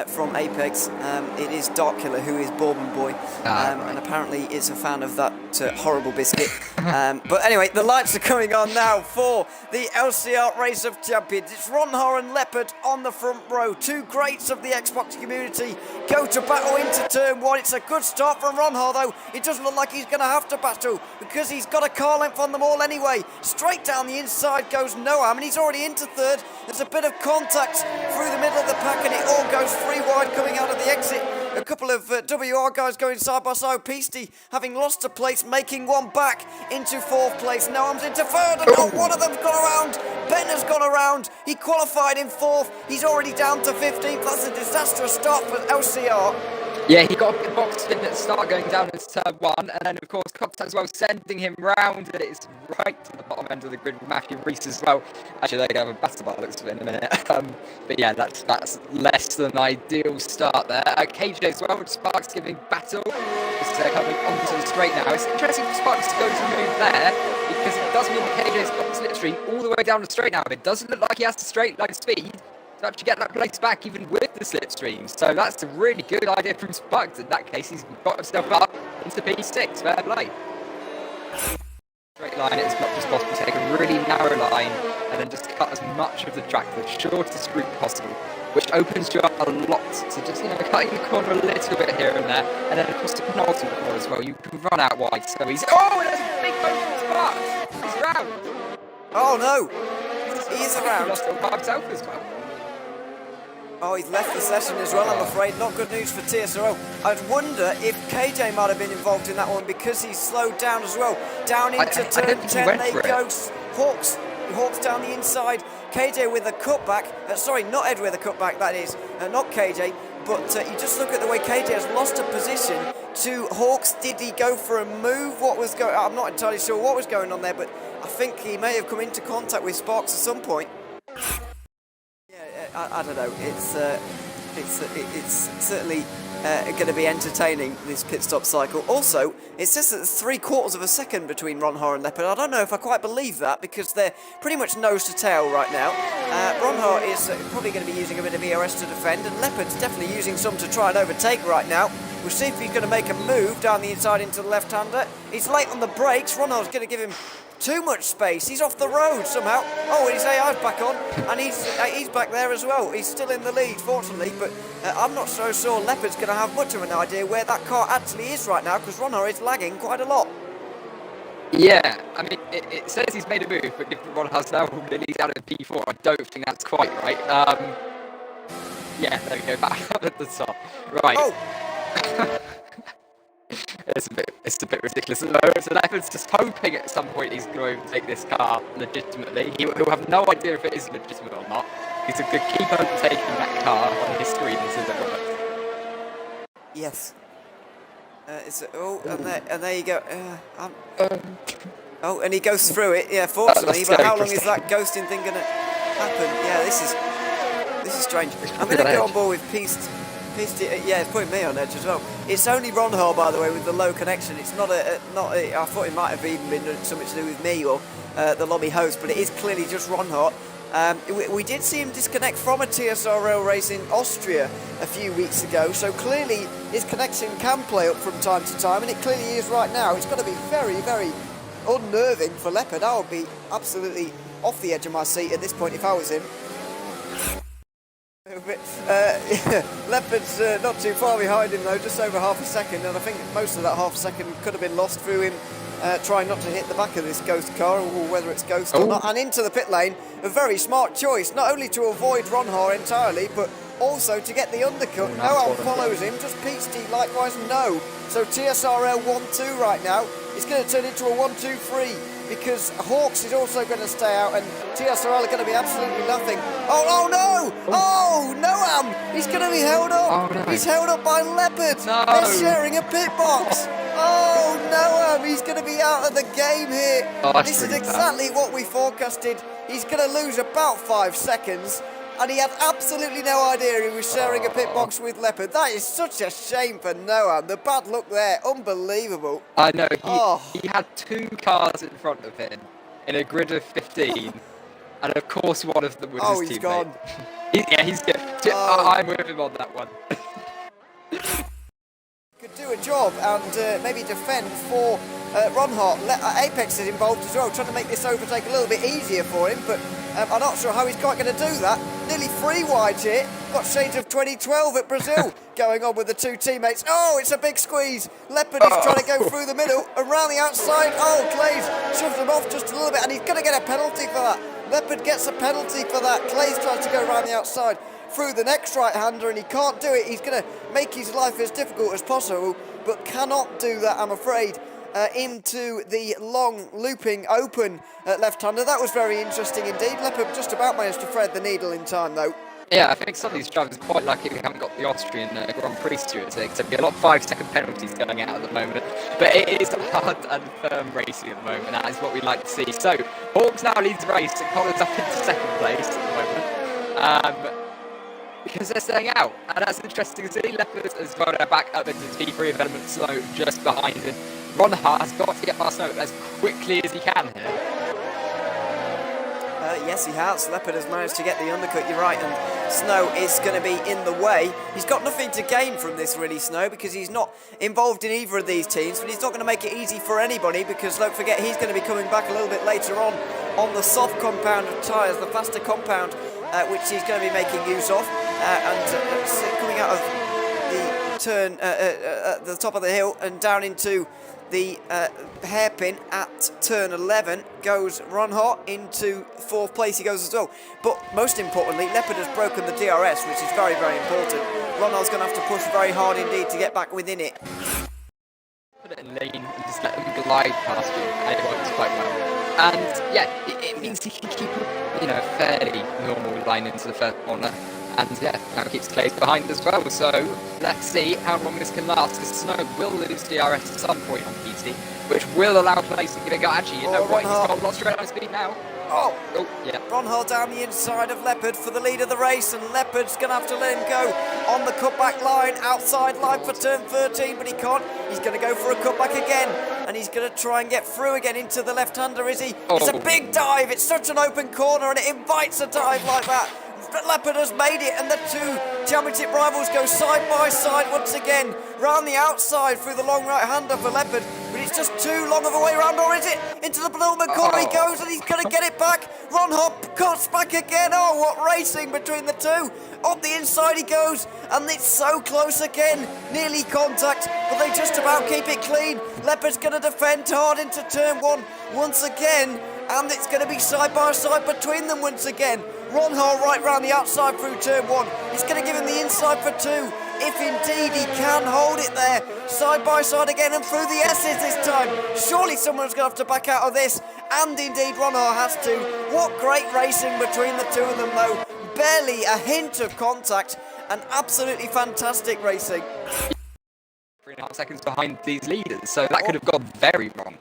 From Apex. It is Darkkiller who is Bourbon Boy, and apparently is a fan of that horrible biscuit. But anyway, the lights are coming on now for the LCR Race of Champions. It's Ronhar and Leopard on the front row. Two greats of the Xbox community go to battle into turn one. It's a good start from Ronhar though. It doesn't look like he's going to have to battle because he's got a car length on them all anyway. Straight down the inside goes Noam, and he's already into third. There's a bit of contact through the middle of the pack, and it all goes three wide coming out of the exit. A couple of WR guys going side by side. Peasty having lost a place, making one back into fourth place. Noam's into third, and not one of them's gone around. Ben has gone around. He qualified in fourth. He's already down to 15th. That's a disastrous start for LCR. Yeah, he got a bit boxed in at the start going down into turn one, and then of course contact as well, sending him round, and it's right to the bottom end of the grid with Matthew Reese as well. Actually, they're going to have a battle by the looks of it in a minute. But yeah, that's less than ideal start there. KJ as well, with Sparks giving battle. It's coming onto the straight now. It's interesting for Sparks to go to move there, because it does mean that KJ's got the slipstream all the way down the straight now. It doesn't look like he has to straight line speed to actually get that place back even with the slipstream. So that's a really good idea from Sparks. In that case, he's got himself up into P6. Fair play. Straight line it as much as possible. Take a really narrow line and then just cut as much of the track the shortest route possible, which opens you up a lot. So just, cutting the corner a little bit here and there, and then across the penultimate corner as well, you can run out wide so easy. Oh, there's a big moment from Sparks. He's round. Oh no, he is around. He lost all by himself as well. Oh, he's left the session as well, I'm afraid. Not good news for TSRL. I'd wonder if KJ might have been involved in that one because he's slowed down as well. Down into turn 10 they go. Hawks down the inside. KJ with a cutback. Sorry, not Ed with a cutback, that is. Not KJ. But you just look at the way KJ has lost a position to Hawks. Did he go for a move? What was going on? I'm not entirely sure what was going on there, but I think he may have come into contact with Sparks at some point. I don't know. It's certainly going to be entertaining, this pit stop cycle. Also, it says that there's 3/4 of a second between Ronhar and Leopard. I don't know if I quite believe that because they're pretty much nose to tail right now. Ronhar is probably going to be using a bit of ERS to defend, and Leopard's definitely using some to try and overtake right now. We'll see if he's going to make a move down the inside into the left-hander. He's late on the brakes. Ronhar's going to give him too much space. He's off the road somehow. Oh, his AI's back on, and he's back there as well. He's still in the lead, fortunately, but I'm not so sure Leopard's going to have much of an idea where that car actually is right now, because Ronhar is lagging quite a lot. Yeah, I mean, it says he's made a move, but if Ronhar's now released out of P4, I don't think that's quite right. Yeah, there we go, back up at the top. Right. Oh! It's a bit ridiculous at the moment. So Leopard's just hoping at some point he's going to overtake this car legitimately. He'll have no idea if it is legitimate or not. He's going to keep overtaking that car on his screen until it works. Yes. And there you go. Oh, and he goes through it. Yeah, fortunately. But how long is that ghosting thing going to happen? Yeah, this is strange. I'm going to go on board with Peace. Yeah, it's putting me on edge as well. It's only Ronhar, by the way, with the low connection. It's not a. I thought it might have even been something to do with me or the lobby host, but it is clearly just Ronhar. We did see him disconnect from a TSRL race in Austria a few weeks ago, so clearly his connection can play up from time to time, and it clearly is right now. It's going to be very, very unnerving for Leopard. I would be absolutely off the edge of my seat at this point if I was him. Leopard's not too far behind him though, just over half a second, and I think most of that half a second could have been lost through him trying not to hit the back of this Ghost car, or whether it's Ghost or not, and into the pit lane. A very smart choice, not only to avoid Ronhar entirely, but also to get the undercut. No one follows him, just Peasty likewise no. So TSRL 1-2 right now. It's going to turn into a 1-2-3. Because Hawks is also going to stay out, and TSRL are going to be absolutely nothing. Oh no! Oh, Noam! He's going to be held up! Oh, no. He's held up by Leopard! No. They're sharing a pit box! Oh, Noam! He's going to be out of the game here! Oh, this is exactly what we forecasted. He's going to lose about 5 seconds, and he had absolutely no idea he was sharing a pit box with Leopard. That is such a shame for Noam. The bad luck there, unbelievable. I know, he had 2 cars in front of him in a grid of 15, and of course one of them was his teammate. He's gone. Yeah, he's good. I'm with him on that one. Could do a job and maybe defend for Ronhart. Apex is involved as well, trying to make this overtake a little bit easier for him, but I'm not sure how he's quite going to do that. Nearly 3 wides here. Got shades of 2012 at Brazil going on with the 2 teammates. Oh, it's a big squeeze. Leopard is trying to go through the middle, around the outside. Oh, Clays shoves him off just a little bit, and he's going to get a penalty for that. Leopard gets a penalty for that. Clays tries to go around the outside through the next right-hander, and he can't do it. He's going to make his life as difficult as possible, but cannot do that, I'm afraid. Into the long looping open left-hander. That was very interesting indeed. Leopard just about managed to thread the needle in time though. Yeah, I think some of these drivers are quite lucky we haven't got the Austrian Grand Prix stewards here, because there'll be a lot of 5-second penalties going out at the moment. But it is hard and firm racing at the moment. That is what we like to see. So, Hawks now leads the race, and Connor's up into second place at the moment. Because they're staying out, and that's interesting to see. Leopard as well, they're back up into P3 of Element Snow just behind him. Ronhart has got to get past Snow as quickly as he can here. Yes, he has. Leopard has managed to get the undercut, you're right, and Snow is going to be in the way. He's got nothing to gain from this, really, Snow, because he's not involved in either of these teams, but he's not going to make it easy for anybody, because don't forget, he's going to be coming back a little bit later on the soft compound of tyres, the faster compound, which he's going to be making use of, and coming out of the turn at the top of the hill and down into the hairpin at turn 11 goes Ronhart. Into 4th place he goes as well. But most importantly, Leopard has broken the DRS, which is very, very important. Ronhart's going to have to push very hard indeed to get back within it. Put it in lane and just let them glide past you, and it works quite well. And yeah, it means he can keep a fairly normal line into the first corner. And yeah, now keeps Clays behind as well. So let's see how long this can last, because Snow will lose DRS at some point on PC, which will allow Clays to give it a go. Actually, you know what? He's got lots of red speed now. Oh, yeah. Ronhart down the inside of Leopard for the lead of the race, and Leopard's going to have to let him go on the cutback line, outside line for turn 13, but he can't. He's going to go for a cutback again, and he's going to try and get through again into the left-hander, is he? It's a big dive. It's such an open corner, and it invites a dive like that. Leopard has made it, and the 2 championship rivals go side by side once again, round the outside through the long right-hander for Leopard, but it's just too long of a way round, or is it? Into the penultimate corner he goes, and he's going to get it back. Ronhart cuts back again. Oh, what racing between the 2. Up the inside he goes, and it's so close again, nearly contact, but they just about keep it clean. Leopard's going to defend hard into turn 1 once again, and it's going to be side by side between them once again. Ronhart right round the outside through turn 1. He's going to give him the inside for 2. If indeed he can hold it there. Side by side again and through the S's this time. Surely someone's going to have to back out of this. And indeed Ronhart has to. What great racing between the 2 of them though. Barely a hint of contact. And absolutely fantastic racing. 3.5 seconds behind these leaders. So that could have gone very wrong.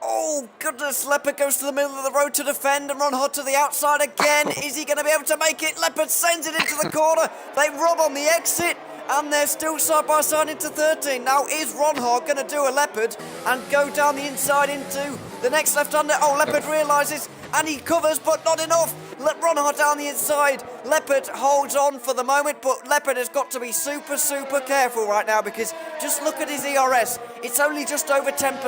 Oh, goodness. Leopard goes to the middle of the road to defend, and Ronhart to the outside again. Is he going to be able to make it? Leopard sends it into the corner. They rob on the exit, and they're still side by side into 13. Now, is Ronhart going to do a Leopard and go down the inside into the next left-hander? Oh, Leopard realises, and he covers, but not enough. Let Ronhart down the inside. Leopard holds on for the moment, but Leopard has got to be super, super careful right now, because just look at his ERS. It's only just over 10%.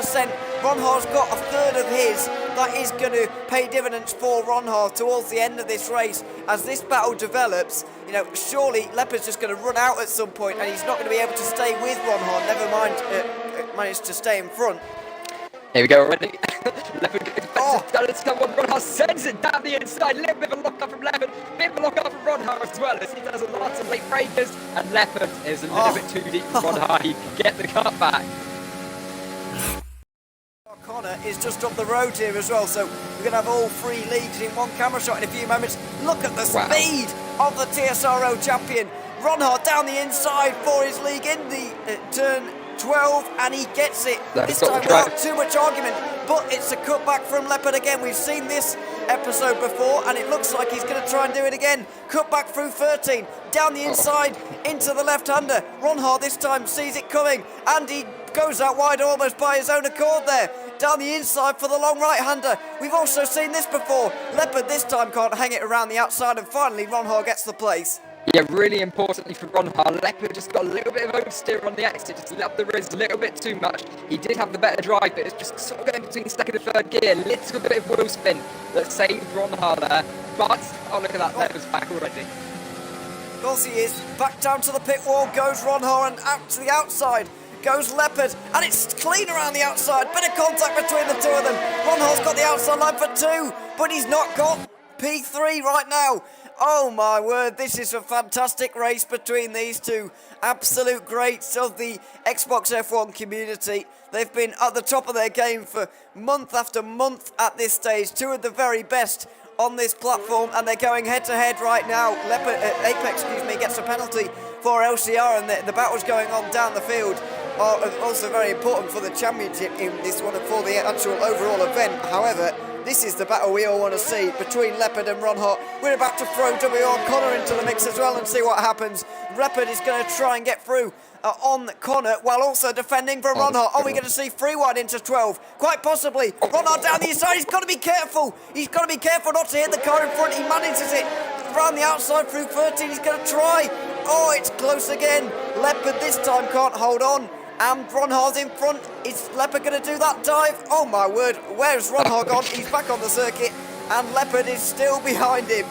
Ronhart's got a third of his. That is going to pay dividends for Ronhart towards the end of this race. As this battle develops, surely Leopard's just going to run out at some point, and he's not going to be able to stay with Ronhart. Never mind, manage to stay in front. Here we go already. Leopard Ronhart sends it down the inside. A little bit of a lock up from Leopard. Bit of a lock up from Ronhart as well, as he does a lot of late breakers. And Leopard is a little bit too deep for Ronhart. He can get the cut back. Connor is just up the road here as well, so we're going to have all 3 leagues in one camera shot in a few moments. Look at the speed of the TSRL champion. Ronhart down the inside for his league in the turn 12, and he gets it. This time without too much argument, but it's a cutback from Leopard again. We've seen this episode before, and it looks like he's going to try and do it again. Cut back through 13, down the inside, into the left-hander. Ronhard this time sees it coming, and he goes out wide almost by his own accord there. Down the inside for the long right-hander. We've also seen this before. Leopard this time can't hang it around the outside, and finally Ronhard gets the place. Yeah, really importantly for Ronhard, Leopard just got a little bit of oversteer on the exit, just up the wrist a little bit too much. He did have the better drive, but it's just sort of going between second and third gear. Little bit of wheel spin that saved Ronhard there. But, oh look at that, Leopard's back already. Of course he is. Back down to the pit wall goes Ronhard, and out to the outside goes Leopard, and it's clean around the outside. Bit of contact between the two of them. Ronhard's got the outside line for 2, but he's not got P3 right now. Oh my word, this is a fantastic race between these two absolute greats of the Xbox F1 community. They've been at the top of their game for month after month at this stage. Two of the very best on this platform, and they're going head to head right now. Apex gets a penalty for LCR, and the battles going on down the field are also very important for the championship in this one and for the actual overall event. However, this is the battle we all want to see between Leopard and Ronhard. We're about to throw WR Connor into the mix as well and see what happens. Leopard is going to try and get through on Connor while also defending for Ronhard. Are we going to see 3 wide into 12? Quite possibly. Ronhard down the inside. He's got to be careful. He's got to be careful not to hit the car in front. He manages it around the outside through 13. He's going to try. Oh, it's close again. Leopard this time can't hold on. And Ronhard's in front. Is Leopard going to do that dive? Oh my word, where's Ronhard gone? He's back on the circuit, and Leopard is still behind him.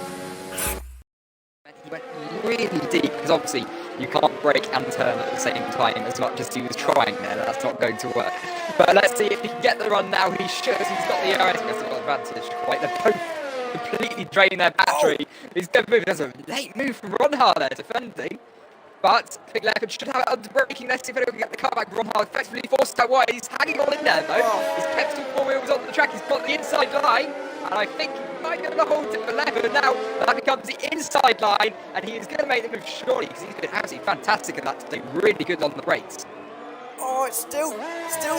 He went really deep, because obviously you can't brake and turn at the same time as much as he was trying there. That's not going to work. But let's see if he can get the run now. He should. He's got the RS, he's got advantage. Quite, they're both completely drained their battery. He's going to move. There's a late move from Ronhard there, defending. But I think Leopard should have it under braking. Let's see if anyone can get the car back. Ronhard effectively forced out wide. He's hanging on in there though. He's kept all 4 wheels on the track. He's got the inside line. And I think he might be able to hold it for Leopard. And now that becomes the inside line. And he is going to make the move surely, because he's been absolutely fantastic at that today. Really good on the brakes. Oh, it's still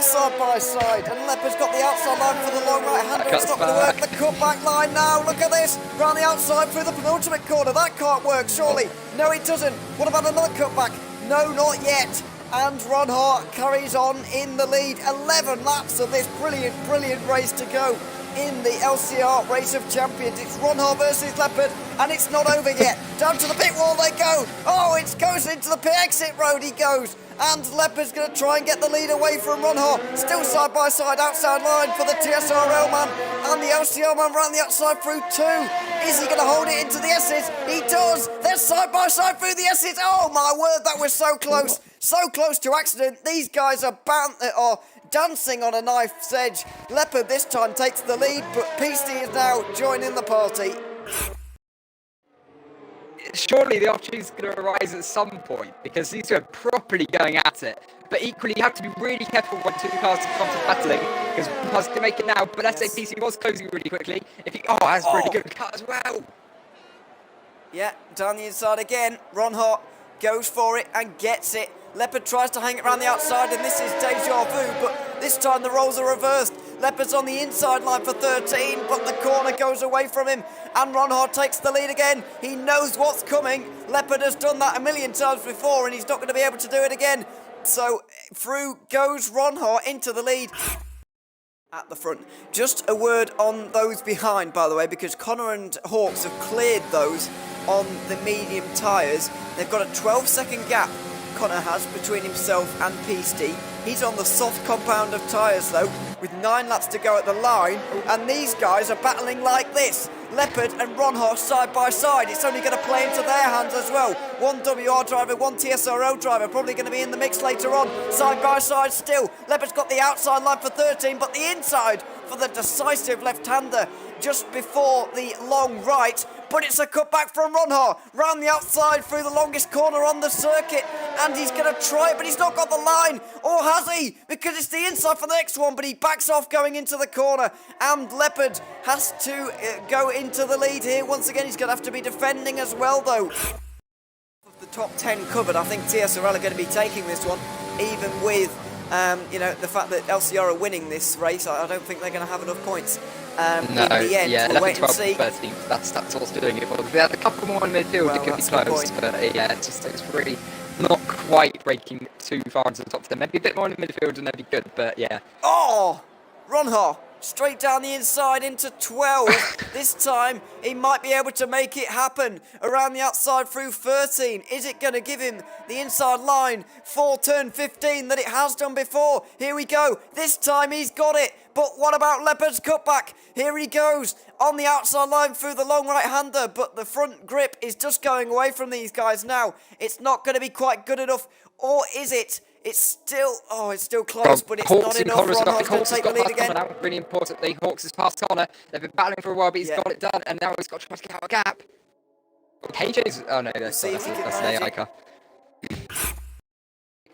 side by side, and Leopard's got the outside line for the long right hander. It's not going to work. The cutback line now. Look at this. Round the outside through the penultimate corner. That can't work, surely. No, it doesn't. What about another cutback? No, not yet. And Ronhard carries on in the lead. 11 laps of this brilliant race to go in the LCR Race of Champions. It's Ronhard versus Leopard, and it's not over yet. Down to the pit wall they go. Oh, it goes into the pit exit road. He goes. And Leopard's going to try and get the lead away from Ronhard. Still side by side, outside line for the TSRL man. And the LCR man round the outside through 2. Is he going to hold it into the S's? He does. They're side by side through the S's. Oh my word, that was so close. So close to accident. These guys are dancing on a knife's edge. Leopard this time takes the lead, but PC is now joining the party. Surely the opportunity is going to arise at some point, because these two are properly going at it. But equally, you have to be really careful when 2 cars in front of battling, because one car's going to make it now. But let's say PC was closing really quickly. That's a really good cut as well. Yeah, down the inside again. Ronhard goes for it and gets it. Leopard tries to hang it around the outside, and this is deja vu, but this time the roles are reversed. Leopard's on the inside line for 13, but the corner goes away from him, and Ronhard takes the lead again. He knows what's coming. Leopard has done that a million times before, and he's not going to be able to do it again. So through goes Ronhard into the lead at the front. Just a word on those behind, by the way, because Connor and Hawks have cleared those on the medium tyres. They've got a 12-second gap, Connor has, between himself and Peasty. He's on the soft compound of tyres though, with 9 laps to go at the line, and these guys are battling like this. Leopard and Ronhard side by side. It's only going to play into their hands as well. One WR driver, one TSRL driver, probably going to be in the mix later on. Side by side still. Leopard's got the outside line for 13, but the inside for the decisive left-hander just before the long right. But it's a cutback from Ronhard. Round the outside through the longest corner on the circuit. And he's going to try it, but he's not got the line. Or has he? Because it's the inside for the next one, but he backs off going into the corner. And Leopard has to go into the lead here. Once again, he's going to have to be defending as well, though. Of the top 10 covered, I think TSRL are going to be taking this one, even with the fact that LCR are winning this race. I don't think they're going to have enough points in the end. Yeah, We'll 11, wait and 12, see. 13. That's what's doing it. Well, if we had a couple more in midfield, Well, it could be that's a good close. point. But yeah, it's really not quite breaking too far into the top 10. Maybe a bit more in the midfield and that'd be good. But yeah. Oh, Ronha straight down the inside into 12. This time he might be able to make it happen around the outside through 13. Is it going to give him the inside line for turn 15 that it has done before? Here we go. This time he's got it. But what about Leopard's cutback? Here he goes on the outside line through the long right-hander, but the front grip is just going away from these guys now. It's not going to be quite good enough, or is it? It's still close, but it's not enough. Ronha's going to take the lead again. Now, really importantly, Hawks has passed Connor. They've been battling for a while, but he's got it done, and now he's got to try to get out of a gap. KJ's... Oh no, that's an AI car.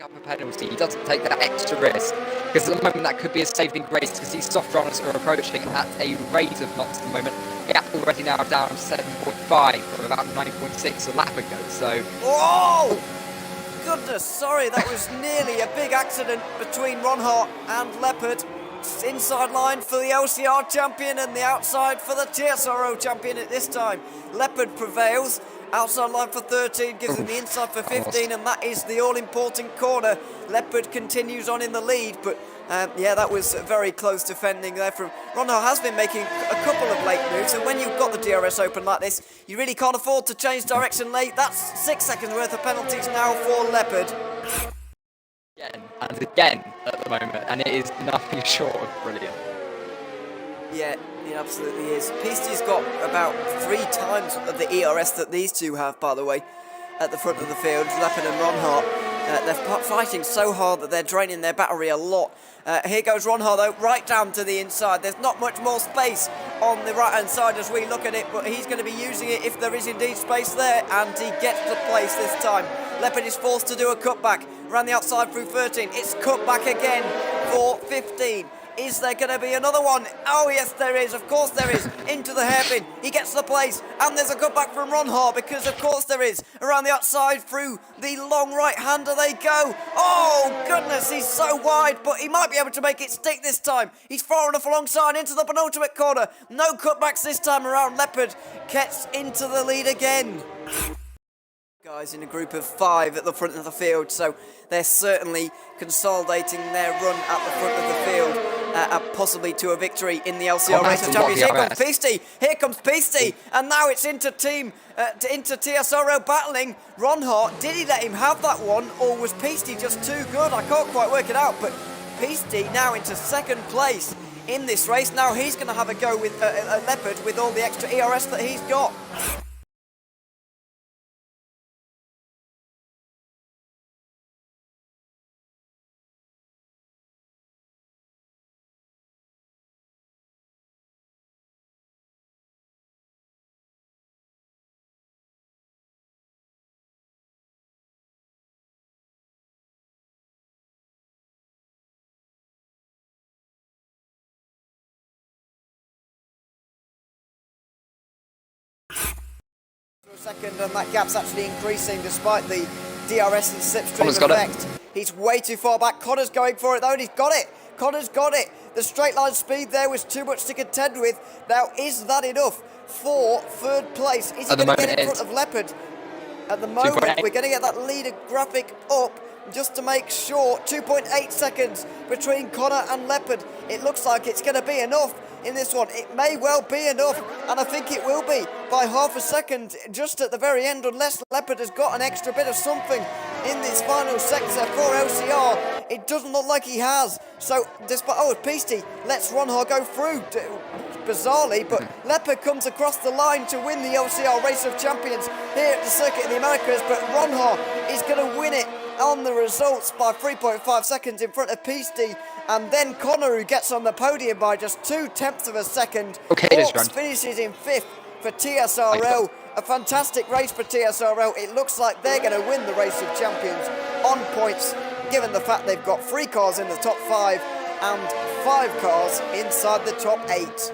Up a penalty, he doesn't take that extra risk, because at the moment that could be a saving grace, because these soft runners are approaching at a rate of knots at the moment. Gap already now down to 7.5 from about 9.6 a lap ago, so... Whoa! Goodness, sorry, that was nearly a big accident between Ronha and Leopard. Inside line for the LCR champion and the outside for the TSRL champion at this time. Leopard prevails. Outside line for 13 gives him the inside for 15, and that is the all-important corner. Leopard continues on in the lead, but yeah, that was very close defending there from... Ronha has been making a couple of late moves, and when you've got the DRS open like this, you really can't afford to change direction late. That's 6 seconds worth of penalties now for Leopard. Again and again at the moment, and it is nothing short of brilliant. Yeah, it absolutely is. Peasty's got about 3 times of the ERS that these two have, by the way, at the front of the field, Leopard and Ronha. They're fighting so hard that they're draining their battery a lot. Here goes Ronha, though, right down to the inside. There's not much more space on the right-hand side as we look at it, but he's going to be using it if there is indeed space there, and he gets the place this time. Leopard is forced to do a cutback around the outside through 13. It's cutback again for 15. Is there going to be another one? Oh, yes, there is. Of course there is. Into the hairpin. He gets the place. And there's a cutback from Ronha, because of course there is. Around the outside through the long right-hander they go. Oh, goodness, he's so wide, but he might be able to make it stick this time. He's far enough alongside into the penultimate corner. No cutbacks this time around. Leopard gets into the lead again. Guys in a group of 5 at the front of the field, so they're certainly consolidating their run at the front of the field, possibly to a victory in the LCR Race of Champions. Here comes Peasty, and now it's into TSRL battling. Ronha, did he let him have that one, or was Peasty just too good? I can't quite work it out, but Peasty now into 2nd place in this race. Now he's going to have a go with a Leopard with all the extra ERS that he's got. For a second, and that gap's actually increasing despite the DRS and slipstream effect. He's way too far back. Connor's going for it though, and he's got it. Connor's got it. The straight line speed there was too much to contend with. Now, is that enough for 3rd place? Is he going to get in front of Leopard? At the moment, we're going to get that leader graphic up just to make sure. 2.8 seconds between Connor and Leopard. It looks like it's going to be enough in this one. It may well be enough, and I think it will be by half a second just at the very end, unless Leopard has got an extra bit of something in this final sector for LCR. It doesn't look like he has. So, despite... Oh, Peasty lets Ronha go through, bizarrely, but Leopard comes across the line to win the LCR Race of Champions here at the Circuit of the Americas, but Ronha is going to win it on the results by 3.5 seconds in front of Peasty, and then Connor, who gets on the podium by just 0.2 of a second. Hawks finishes in 5th for TSRL. A fantastic race for TSRL. It looks like they're going to win the Race of Champions on points, given the fact they've got 3 cars in the top 5 and 5 cars inside the top 8.